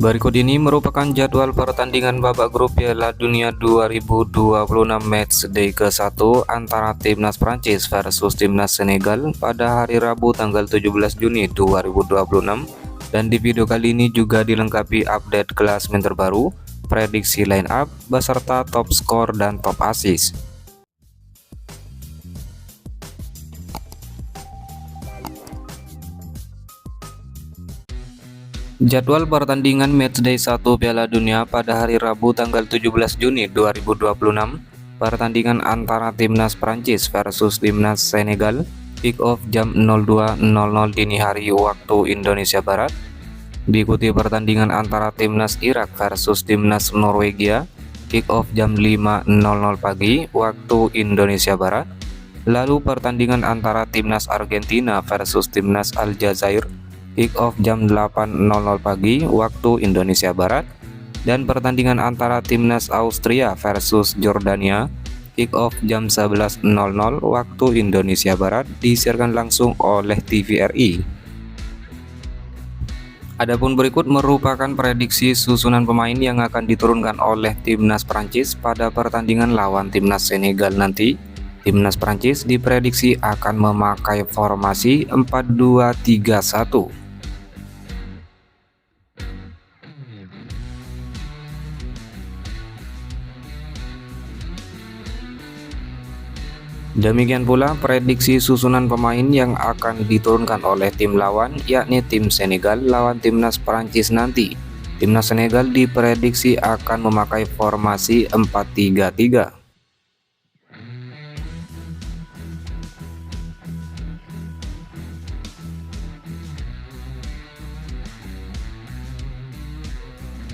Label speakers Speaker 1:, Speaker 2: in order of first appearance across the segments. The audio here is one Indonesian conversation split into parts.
Speaker 1: Berikut ini merupakan jadwal pertandingan babak grup Piala Dunia 2026 matchday ke-1 antara Timnas Prancis versus Timnas Senegal pada hari Rabu tanggal 17 Juni 2026. Dan di video kali ini juga dilengkapi update klasemen terbaru, prediksi line up, beserta top skor dan top assist. Jadwal pertandingan matchday 1 Piala Dunia pada hari Rabu tanggal 17 Juni 2026. Pertandingan antara Timnas Prancis versus Timnas Senegal, kick off jam 02.00 dini hari waktu Indonesia Barat. Diikuti pertandingan antara Timnas Irak versus Timnas Norwegia, kick off jam 5.00 pagi waktu Indonesia Barat. Lalu pertandingan antara Timnas Argentina versus Timnas Aljazair, kick off jam 8.00 pagi waktu Indonesia Barat. Dan pertandingan antara Timnas Austria versus Jordania, kick off jam 11.00 waktu Indonesia Barat, disiarkan langsung oleh TVRI. Adapun berikut merupakan prediksi susunan pemain yang akan diturunkan oleh Timnas Prancis pada pertandingan lawan Timnas Senegal nanti. Timnas Prancis diprediksi akan memakai formasi 4-2-3-1. Demikian pula prediksi susunan pemain yang akan diturunkan oleh tim lawan, yakni tim Senegal lawan Timnas Prancis nanti. Timnas Senegal diprediksi akan memakai formasi 4-3-3.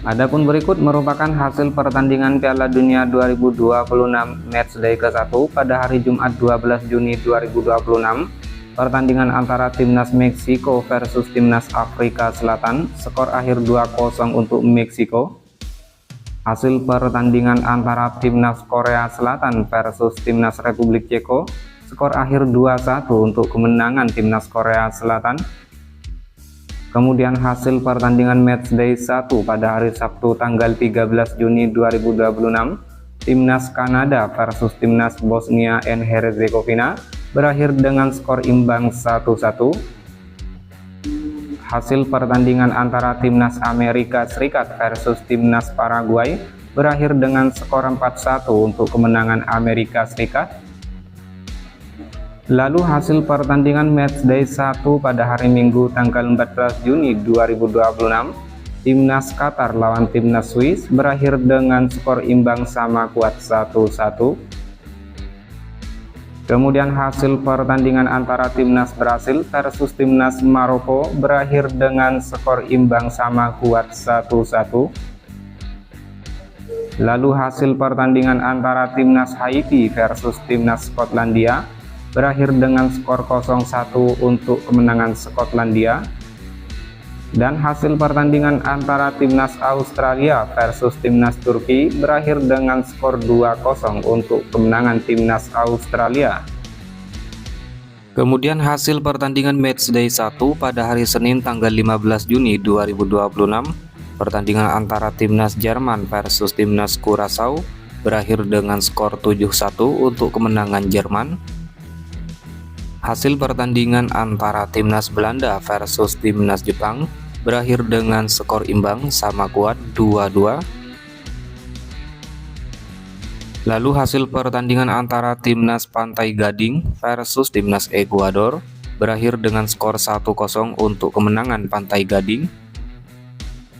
Speaker 1: Adapun berikut merupakan hasil pertandingan Piala Dunia 2026 matchday ke-1 pada hari Jumat 12 Juni 2026. Pertandingan antara Timnas Meksiko versus Timnas Afrika Selatan, skor akhir 2-0 untuk Meksiko. Hasil pertandingan antara Timnas Korea Selatan versus Timnas Republik Ceko, skor akhir 2-1 untuk kemenangan Timnas Korea Selatan. Kemudian hasil pertandingan matchday 1 pada hari Sabtu tanggal 13 Juni 2026, Timnas Kanada versus Timnas Bosnia and Herzegovina berakhir dengan skor imbang 1-1. Hasil pertandingan antara Timnas Amerika Serikat versus Timnas Paraguay berakhir dengan skor 4-1 untuk kemenangan Amerika Serikat. Lalu hasil pertandingan matchday 1 pada hari Minggu tanggal 14 Juni 2026, Timnas Qatar lawan Timnas Swiss berakhir dengan skor imbang sama kuat 1-1. Kemudian hasil pertandingan antara Timnas Brasil versus Timnas Maroko berakhir dengan skor imbang sama kuat 1-1. Lalu hasil pertandingan antara Timnas Haiti versus Timnas Skotlandia berakhir dengan skor 0-1 untuk kemenangan Skotlandia. Dan hasil pertandingan antara Timnas Australia versus Timnas Turki berakhir dengan skor 2-0 untuk kemenangan Timnas Australia. Kemudian hasil pertandingan matchday 1 pada hari Senin tanggal 15 Juni 2026, pertandingan antara Timnas Jerman versus Timnas Curaçao berakhir dengan skor 7-1 untuk kemenangan Jerman. Hasil pertandingan antara Timnas Belanda versus Timnas Jepang berakhir dengan skor imbang sama kuat 2-2. Lalu hasil pertandingan antara Timnas Pantai Gading versus Timnas Ekuador berakhir dengan skor 1-0 untuk kemenangan Pantai Gading.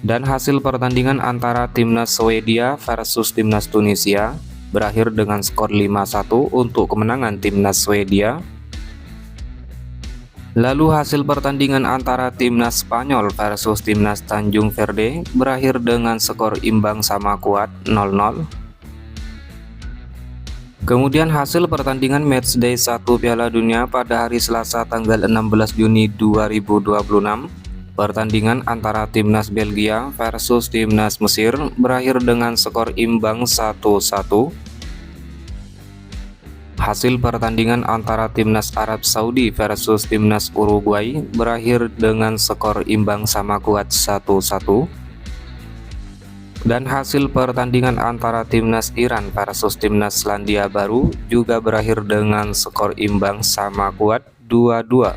Speaker 1: Dan hasil pertandingan antara Timnas Swedia versus Timnas Tunisia berakhir dengan skor 5-1 untuk kemenangan Timnas Swedia. Lalu hasil pertandingan antara Timnas Spanyol versus Timnas Tanjung Verde berakhir dengan skor imbang sama kuat 0-0. Kemudian hasil pertandingan matchday 1 Piala Dunia pada hari Selasa tanggal 16 Juni 2026, pertandingan antara Timnas Belgia versus Timnas Mesir berakhir dengan skor imbang 1-1. Hasil pertandingan antara Timnas Arab Saudi versus Timnas Uruguay berakhir dengan skor imbang sama kuat 1-1. Dan hasil pertandingan antara timnas Iran versus timnas Selandia Baru juga berakhir dengan skor imbang sama kuat 2-2.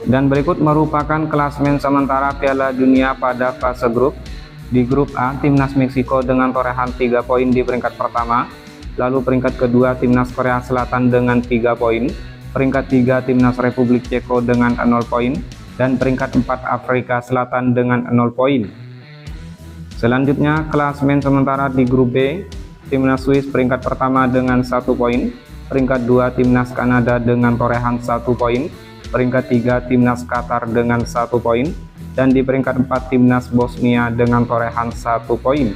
Speaker 1: Dan berikut merupakan klasemen sementara Piala Dunia pada fase grup. Di grup A, timnas Meksiko dengan torehan 3 poin di peringkat pertama. Lalu peringkat kedua timnas Korea Selatan dengan 3 poin, peringkat 3 timnas Republik Ceko dengan 0 poin, dan peringkat 4 Afrika Selatan dengan 0 poin. Selanjutnya klasemen sementara di grup B, timnas Swiss peringkat pertama dengan 1 poin, peringkat 2 timnas Kanada dengan torehan 1 poin, peringkat 3 timnas Qatar dengan 1 poin, dan di peringkat 4 timnas Bosnia dengan torehan 1 poin.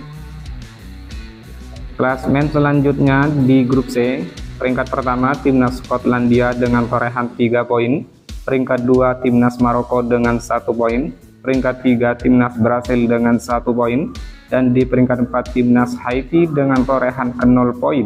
Speaker 1: Klasemen selanjutnya di grup C, peringkat pertama timnas Skotlandia dengan torehan 3 poin, peringkat 2 timnas Maroko dengan 1 poin, peringkat 3 timnas Brasil dengan 1 poin, dan di peringkat 4 timnas Haiti dengan torehan 0 poin.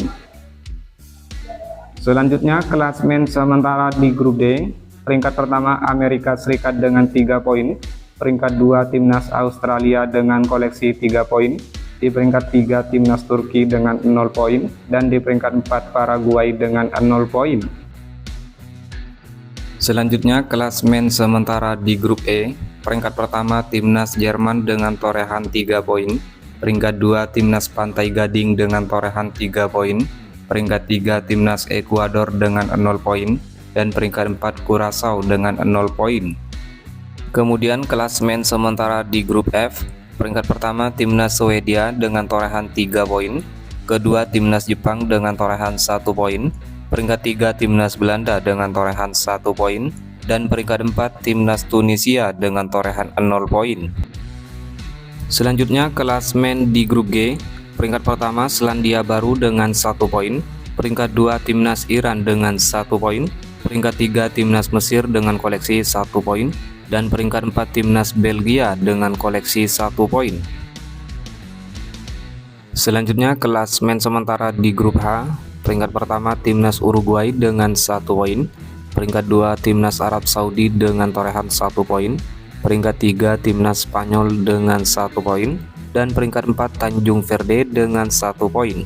Speaker 1: Selanjutnya klasemen sementara di grup D, peringkat pertama Amerika Serikat dengan 3 poin, peringkat 2 timnas Australia dengan koleksi 3 poin, di peringkat 3 timnas Turki dengan 0 poin, dan di peringkat 4 Paraguay dengan 0 poin. Selanjutnya klasemen sementara di grup E, peringkat pertama timnas Jerman dengan torehan 3 poin, peringkat 2 timnas Pantai Gading dengan torehan 3 poin, peringkat 3 timnas Ekuador dengan 0 poin, dan peringkat 4 Curaçao dengan 0 poin. Kemudian klasemen sementara di grup F, peringkat pertama timnas Swedia dengan torehan 3 poin, kedua timnas Jepang dengan torehan 1 poin, peringkat 3 timnas Belanda dengan torehan 1 poin, dan peringkat 4 timnas Tunisia dengan torehan 0 poin. Selanjutnya klasemen di grup G, peringkat pertama Selandia Baru dengan 1 poin, peringkat 2 timnas Iran dengan 1 poin, peringkat 3 timnas Mesir dengan koleksi 1 poin, dan peringkat 4 timnas Belgia dengan koleksi 1 poin. Selanjutnya klasemen sementara di grup H, peringkat pertama timnas Uruguay dengan 1 poin, peringkat 2 timnas Arab Saudi dengan torehan 1 poin, peringkat 3 timnas Spanyol dengan 1 poin, dan peringkat 4 Tanjung Verde dengan 1 poin.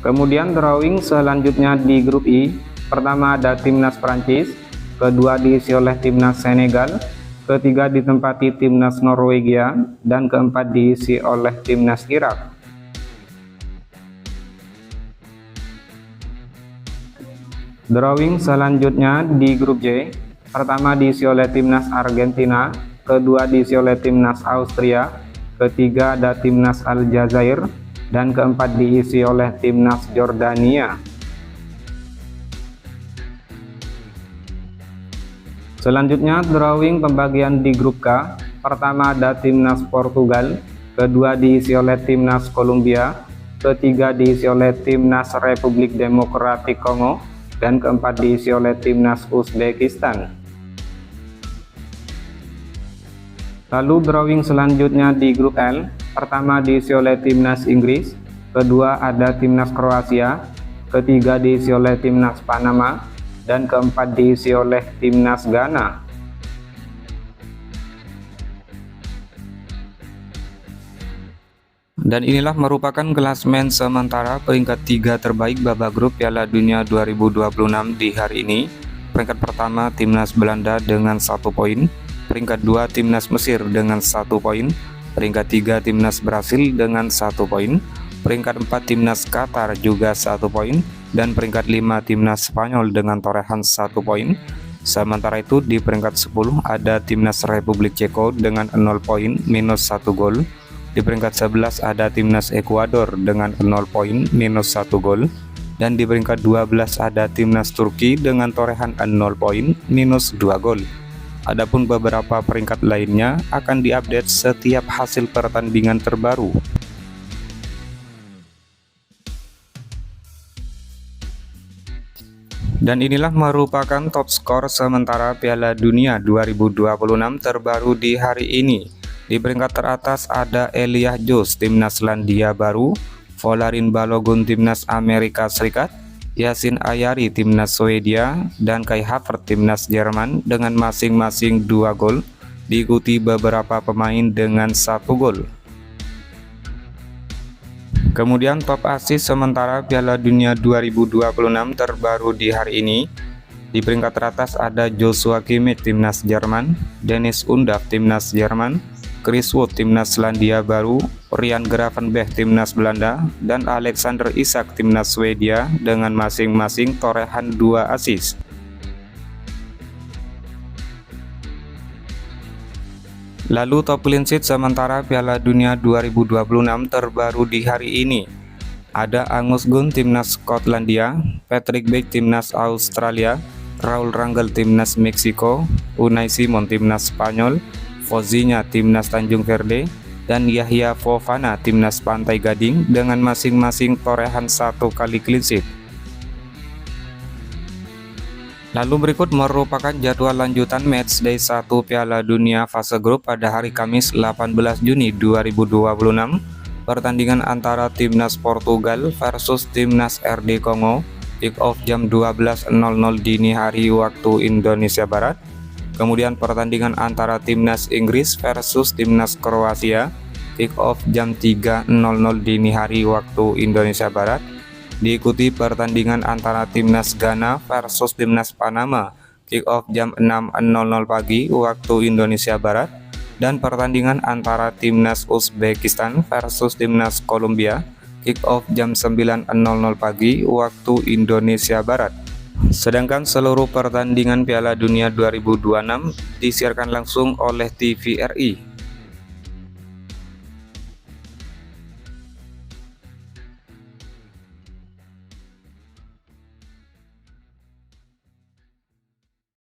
Speaker 2: Kemudian drawing selanjutnya di grup I, pertama ada timnas Prancis, kedua diisi oleh timnas Senegal, ketiga ditempati timnas Norwegia, dan keempat diisi oleh timnas Irak. Drawing selanjutnya di grup J, pertama diisi oleh timnas Argentina, kedua diisi oleh timnas Austria, ketiga ada timnas Aljazair, dan keempat diisi oleh timnas Jordania. Selanjutnya drawing pembagian di grup K, pertama ada timnas Portugal, kedua diisi oleh timnas Kolombia, ketiga diisi oleh timnas Republik Demokratik Kongo, dan keempat diisi oleh timnas Uzbekistan. Lalu drawing selanjutnya di grup L, pertama diisi oleh timnas Inggris, kedua ada timnas Kroasia, ketiga diisi oleh timnas Panama, dan keempat diisi oleh timnas Ghana.
Speaker 1: Dan inilah merupakan klasemen sementara peringkat 3 terbaik babak grup Piala Dunia 2026 di hari ini. Peringkat pertama timnas Belanda dengan 1 poin, peringkat 2 timnas Mesir dengan 1 poin, peringkat 3 timnas Brasil dengan 1 poin, peringkat 4 timnas Qatar juga 1 poin, dan peringkat 5 timnas Spanyol dengan torehan 1 poin. Sementara itu di peringkat 10 ada timnas Republik Ceko dengan 0 poin minus 1 gol. Di peringkat 11 ada timnas Ekuador dengan 0 poin minus 1 gol. Dan di peringkat 12 ada timnas Turki dengan torehan 0 poin minus 2 gol. Adapun beberapa peringkat lainnya akan diupdate setiap hasil pertandingan terbaru. Dan inilah merupakan top skor sementara Piala Dunia 2026 terbaru di hari ini. Di peringkat teratas ada Elijah Joost timnas Selandia Baru, Folarin Balogun timnas Amerika Serikat, Yacine Ayari timnas Swedia, dan Kai Havertz timnas Jerman dengan masing-masing 2 gol. diikuti beberapa pemain dengan 1 gol. Kemudian top assist sementara Piala Dunia 2026 terbaru di hari ini. Di peringkat teratas ada Joshua Kimmich timnas Jerman, Dennis Undav timnas Jerman, Chris Wood timnas Selandia Baru, Ryan Gravenberch timnas Belanda, dan Alexander Isak timnas Swedia dengan masing-masing torehan 2 assist. Lalu top clean sheet sementara Piala Dunia 2026 terbaru di hari ini. Ada Angus Gunn timnas Skotlandia, Patrick Bauck timnas Australia, Raul Rangel timnas Meksiko, Unai Simon timnas Spanyol, Fozinya timnas Tanjung Verde, dan Yahya Fofana timnas Pantai Gading dengan masing-masing torehan 1 kali clean sheet. Lalu berikut merupakan jadwal lanjutan matchday 1 Piala Dunia fase grup pada hari Kamis 18 Juni 2026. Pertandingan antara timnas Portugal versus timnas RD Kongo, kick off jam 12.00 dini hari waktu Indonesia Barat. Kemudian pertandingan antara timnas Inggris versus timnas Kroasia, kick off jam 3.00 dini hari waktu Indonesia Barat. Diikuti pertandingan antara timnas Ghana versus timnas Panama, kick off jam 6.00 pagi waktu Indonesia Barat. Dan pertandingan antara timnas Uzbekistan versus timnas Kolombia, kick off jam 9.00 pagi waktu Indonesia Barat. Sedangkan seluruh pertandingan Piala Dunia 2026 disiarkan langsung oleh TVRI.